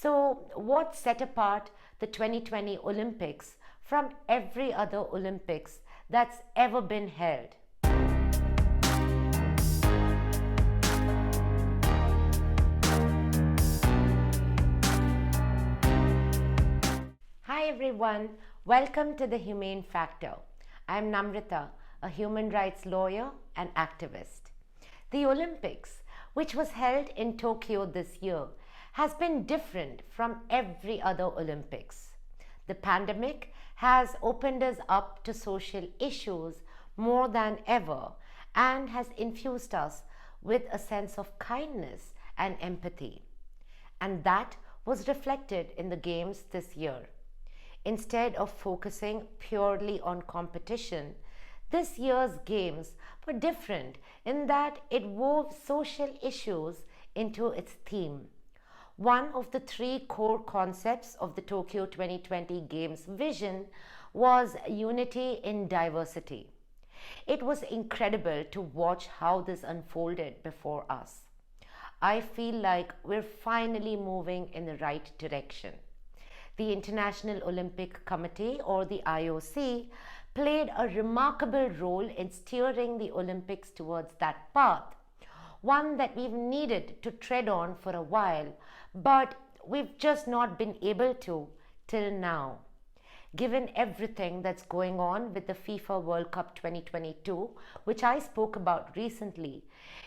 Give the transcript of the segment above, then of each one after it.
So, what set apart the 2020 Olympics from every other Olympics that's ever been held? Hi everyone, welcome to the Humane Factor. I'm Namrita, a human rights lawyer and activist. The Olympics, which was held in Tokyo this year, has been different from every other Olympics. The pandemic has opened us up to social issues more than ever and has infused us with a sense of kindness and empathy. And that was reflected in the Games this year. Instead of focusing purely on competition, this year's Games were different in that it wove social issues into its theme. One of the three core concepts of the Tokyo 2020 Games vision was unity in diversity. It was incredible to watch how this unfolded before us. I feel like we're finally moving in the right direction. The International Olympic Committee, or the IOC, played a remarkable role in steering the Olympics towards that path, one that we've needed to tread on for a while, but we've just not been able to till now. Given everything that's going on with the FIFA World Cup 2022, which I spoke about recently,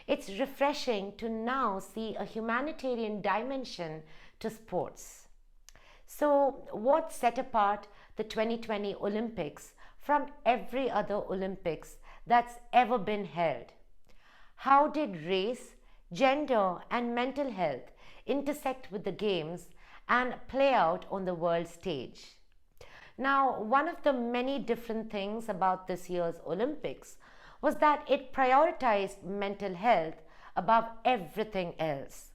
it's refreshing to now see a humanitarian dimension to sports. So, what set apart the 2020 Olympics from every other Olympics that's ever been held? How did race, gender, and mental health intersect with the Games and play out on the world stage? Now, one of the many different things about this year's Olympics was that it prioritized mental health above everything else.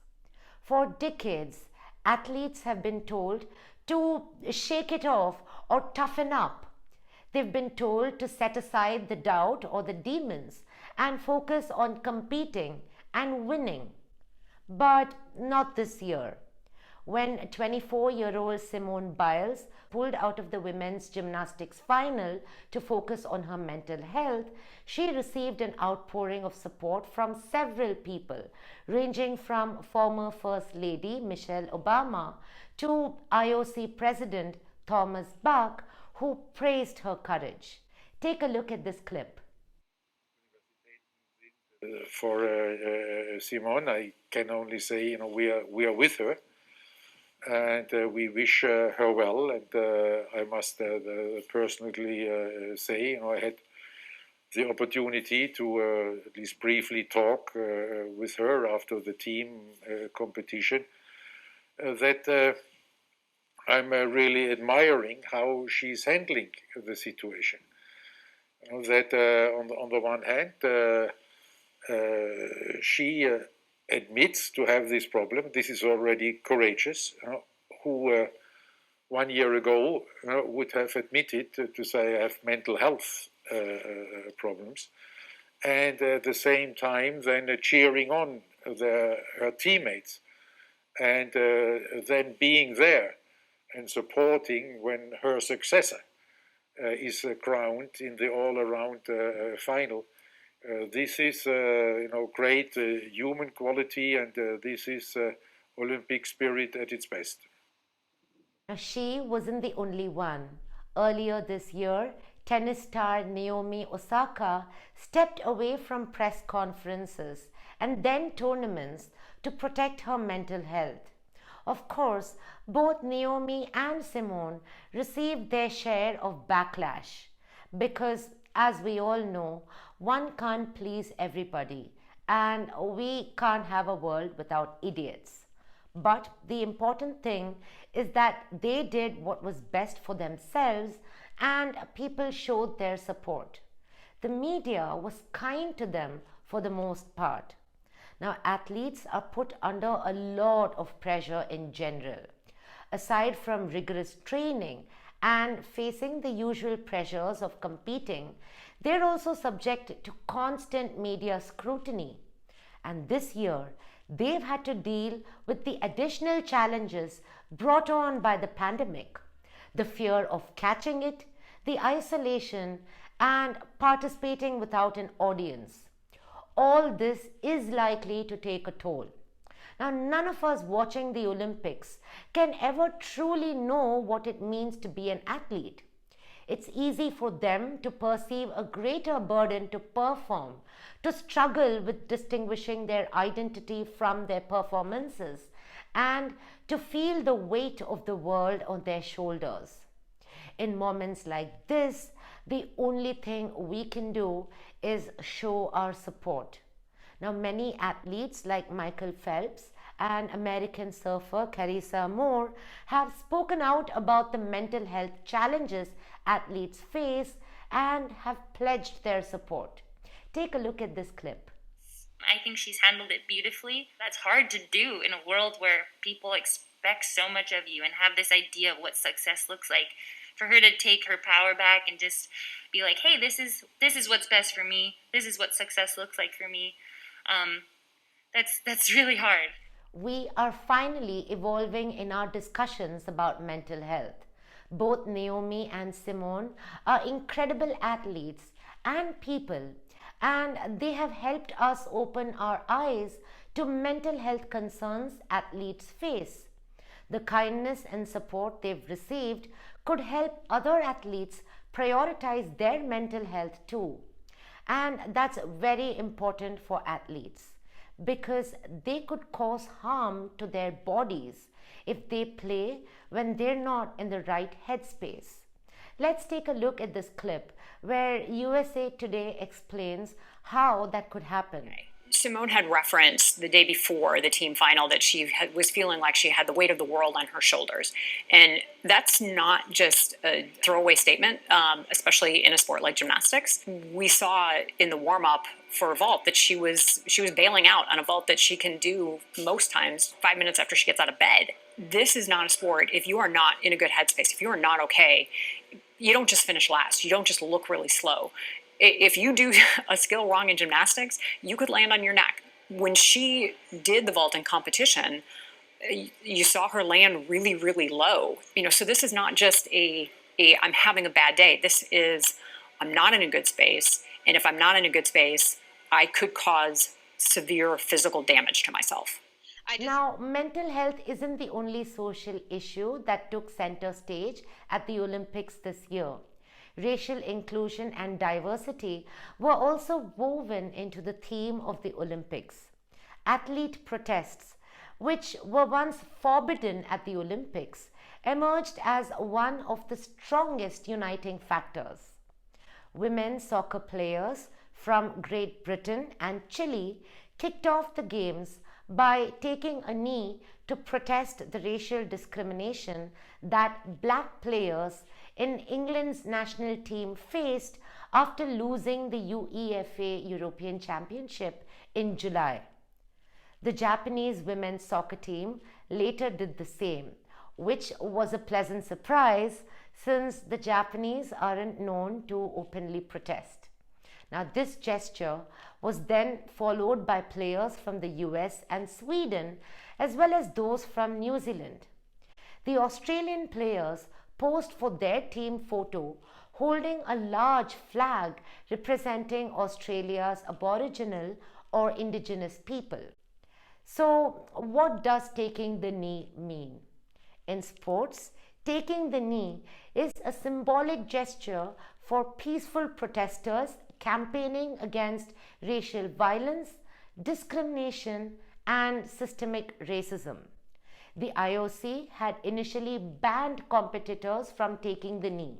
For decades, athletes have been told to shake it off or toughen up. They've been told to set aside the doubt or the demons and focus on competing and winning. But not this year. When 24-year-old Simone Biles pulled out of the women's gymnastics final to focus on her mental health, she received an outpouring of support from several people, ranging from former First Lady Michelle Obama to IOC President Thomas Bach, who praised her courage. Take a look at this clip. For Simone, I can only say, we are with her. And we wish her well. And I must personally say, I had the opportunity to at least briefly talk with her after the team competition. That I'm really admiring how she's handling the situation. That on the one hand, she admits to have this problem. This is already courageous. Who 1 year ago would have admitted to say I have mental health problems, and at the same time then cheering on her teammates, and then being there and supporting when her successor is crowned in the all-around final. This is, great human quality, and this is Olympic spirit at its best. Now, she wasn't the only one. Earlier this year, tennis star Naomi Osaka stepped away from press conferences and then tournaments to protect her mental health. Of course, both Naomi and Simone received their share of backlash because, as we all know, one can't please everybody, and we can't have a world without idiots. But the important thing is that they did what was best for themselves, and people showed their support. The media was kind to them for the most part. Now, athletes are put under a lot of pressure in general. Aside from rigorous training and facing the usual pressures of competing, they're also subject to constant media scrutiny. And this year, they've had to deal with the additional challenges brought on by the pandemic, the fear of catching it, the isolation, and participating without an audience. All this is likely to take a toll. Now, none of us watching the Olympics can ever truly know what it means to be an athlete. It's easy for them to perceive a greater burden to perform, to struggle with distinguishing their identity from their performances, and to feel the weight of the world on their shoulders. In moments like this, the only thing we can do is show our support. Now, many athletes like Michael Phelps and American surfer Carissa Moore have spoken out about the mental health challenges athletes face and have pledged their support. Take a look at this clip. I think she's handled it beautifully. That's hard to do in a world where people expect so much of you and have this idea of what success looks like. For her to take her power back and just be like, hey, this is what's best for me. This is what success looks like for me. That's really hard. We are finally evolving in our discussions about mental health. Both Naomi and Simone are incredible athletes and people, and they have helped us open our eyes to mental health concerns athletes face. The kindness and support they've received could help other athletes prioritize their mental health too. And that's very important for athletes because they could cause harm to their bodies if they play when they're not in the right headspace. Let's take a look at this clip where USA Today explains how that could happen. Simone had referenced the day before the team final that was feeling like she had the weight of the world on her shoulders. And that's not just a throwaway statement, especially in a sport like gymnastics. We saw in the warm-up for a vault that she was bailing out on a vault that she can do most times 5 minutes after she gets out of bed. This is not a sport. If you are not in a good headspace, if you are not okay, you don't just finish last. You don't just look really slow. If you do a skill wrong in gymnastics, you could land on your neck. When she did the vault in competition, you saw her land really, really low. So this is not just a I'm having a bad day. This is I'm not in a good space. And if I'm not in a good space, I could cause severe physical damage to myself. Now, mental health isn't the only social issue that took center stage at the Olympics this year. Racial inclusion and diversity were also woven into the theme of the Olympics. Athlete protests, which were once forbidden at the Olympics, emerged as one of the strongest uniting factors. Women's soccer players from Great Britain and Chile kicked off the games by taking a knee to protest the racial discrimination that black players in England's national team faced after losing the UEFA European Championship in July. The Japanese women's soccer team later did the same, which was a pleasant surprise since the Japanese aren't known to openly protest. Now, this gesture was then followed by players from the US and Sweden, as well as those from New Zealand. The Australian players posed for their team photo holding a large flag representing Australia's Aboriginal or Indigenous people. So, what does taking the knee mean? In sports, taking the knee is a symbolic gesture for peaceful protesters campaigning against racial violence, discrimination, and systemic racism. The IOC had initially banned competitors from taking the knee.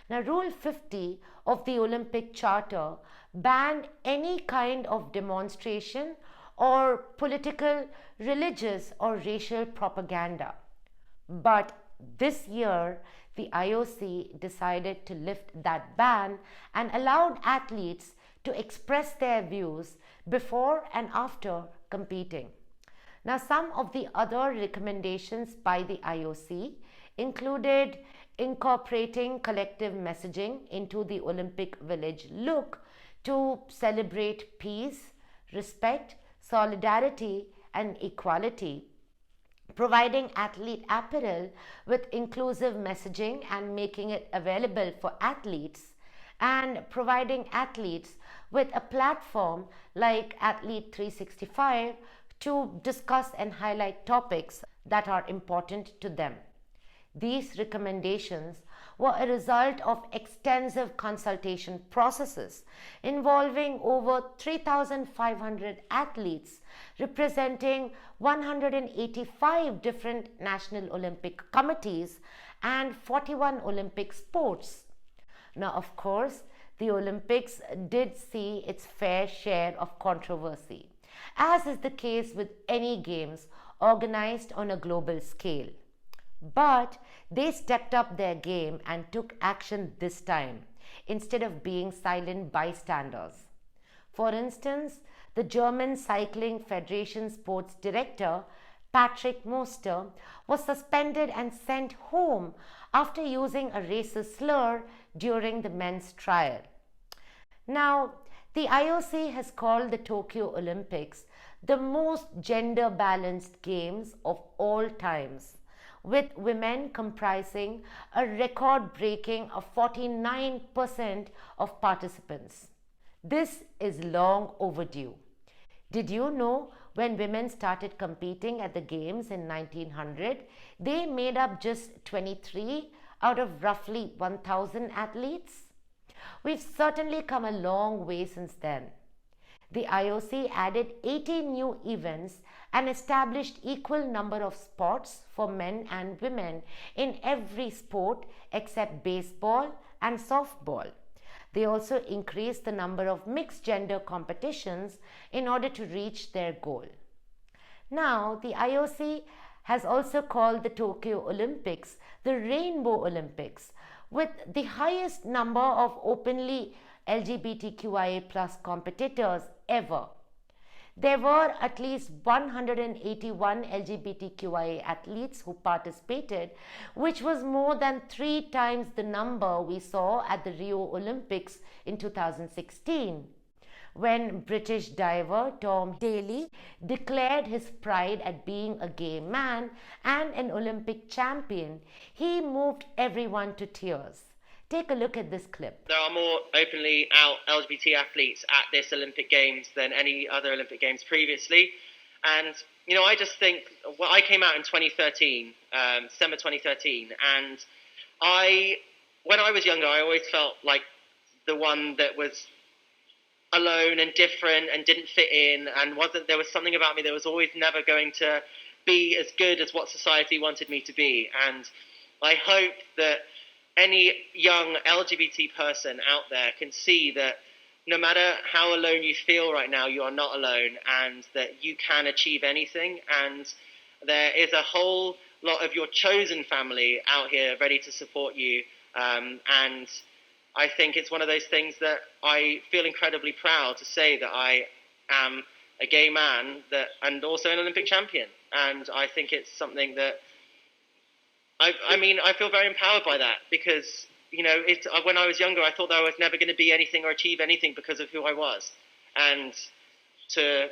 Now, Rule 50 of the Olympic Charter banned any kind of demonstration or political, religious, or racial propaganda. But this year, the IOC decided to lift that ban and allowed athletes to express their views before and after competing. Now, some of the other recommendations by the IOC included incorporating collective messaging into the Olympic Village look to celebrate peace, respect, solidarity, and equality, providing athlete apparel with inclusive messaging and making it available for athletes, and providing athletes with a platform like Athlete 365 to discuss and highlight topics that are important to them. These recommendations were a result of extensive consultation processes involving over 3,500 athletes representing 185 different national Olympic committees and 41 Olympic sports. Now, of course, the Olympics did see its fair share of controversy, as is the case with any games organized on a global scale. But they stepped up their game and took action this time, instead of being silent bystanders. For instance, the German Cycling Federation sports director, Patrick Moster, was suspended and sent home after using a racist slur during the men's trial. Now, the IOC has called the Tokyo Olympics the most gender balanced games of all times, with women comprising a record breaking of 49% of participants. This is long overdue. Did you know when women started competing at the games in 1900, they made up just 23 out of roughly 1,000 athletes? We've certainly come a long way since then. The IOC added 18 new events and established equal number of spots for men and women in every sport except baseball and softball. They also increased the number of mixed gender competitions in order to reach their goal. Now, the IOC has also called the Tokyo Olympics the Rainbow Olympics, with the highest number of openly LGBTQIA plus competitors ever. There were at least 181 LGBTQIA athletes who participated, which was more than 3 times the number we saw at the Rio Olympics in 2016, when British diver Tom Daley declared his pride at being a gay man and an Olympic champion. He moved everyone to tears. Take a look at this clip. There are more openly out LGBT athletes at this Olympic Games than any other Olympic Games previously. And, I just think, I came out in 2013, December 2013, and when I was younger, I always felt like the one that was alone and different and didn't fit in, and there was something about me that was always never going to be as good as what society wanted me to be. And I hope that any young LGBT person out there can see that no matter how alone you feel right now, you are not alone, and that you can achieve anything. And there is a whole lot of your chosen family out here ready to support you. And I think it's one of those things that I feel incredibly proud to say that I am a gay man and also an Olympic champion. And I think it's something that I feel very empowered by that, because, when I was younger, I thought that I was never going to be anything or achieve anything because of who I was. And to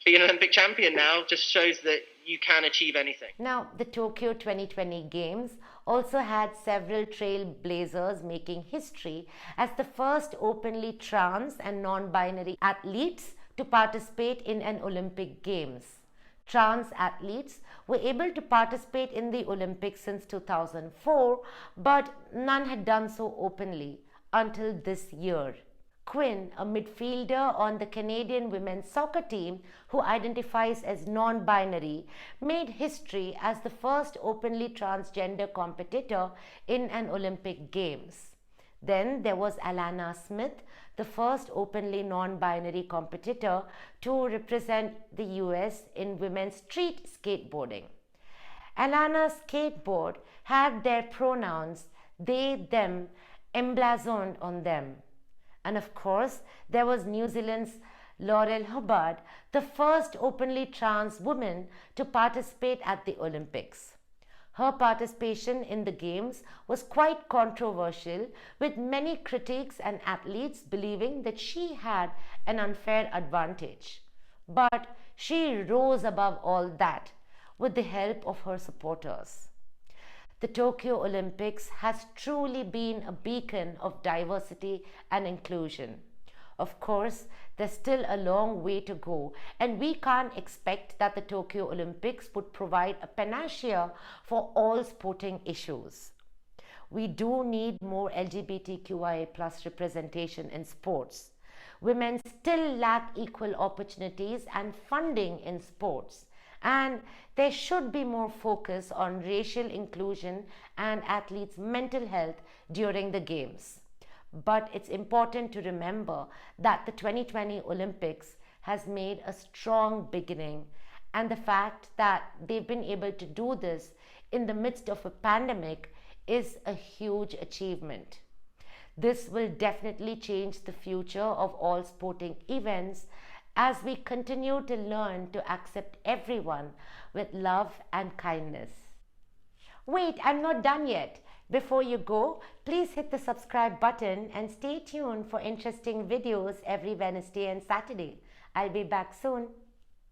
be an Olympic champion now just shows that you can achieve anything. Now, the Tokyo 2020 Games also had several trailblazers making history as the first openly trans and non-binary athletes to participate in an Olympic Games. Trans athletes were able to participate in the Olympics since 2004, but none had done so openly until this year. Quinn, a midfielder on the Canadian women's soccer team who identifies as non-binary, made history as the first openly transgender competitor in an Olympic Games. Then there was Alana Smith, the first openly non-binary competitor to represent the US in women's street skateboarding. Alana's skateboard had their pronouns they, them emblazoned on them. And of course, there was New Zealand's Laurel Hubbard, the first openly trans woman to participate at the Olympics. Her participation in the Games was quite controversial, with many critics and athletes believing that she had an unfair advantage. But she rose above all that with the help of her supporters. The Tokyo Olympics has truly been a beacon of diversity and inclusion. Of course, there's still a long way to go, and we can't expect that the Tokyo Olympics would provide a panacea for all sporting issues. We do need more LGBTQIA+ representation in sports. Women still lack equal opportunities and funding in sports, and there should be more focus on racial inclusion and athletes' mental health during the Games. But it's important to remember that the 2020 Olympics has made a strong beginning, and the fact that they've been able to do this in the midst of a pandemic is a huge achievement. This will definitely change the future of all sporting events as we continue to learn to accept everyone with love and kindness. Wait, I'm not done yet. Before you go, please hit the subscribe button and stay tuned for interesting videos every Wednesday and Saturday. I'll be back soon.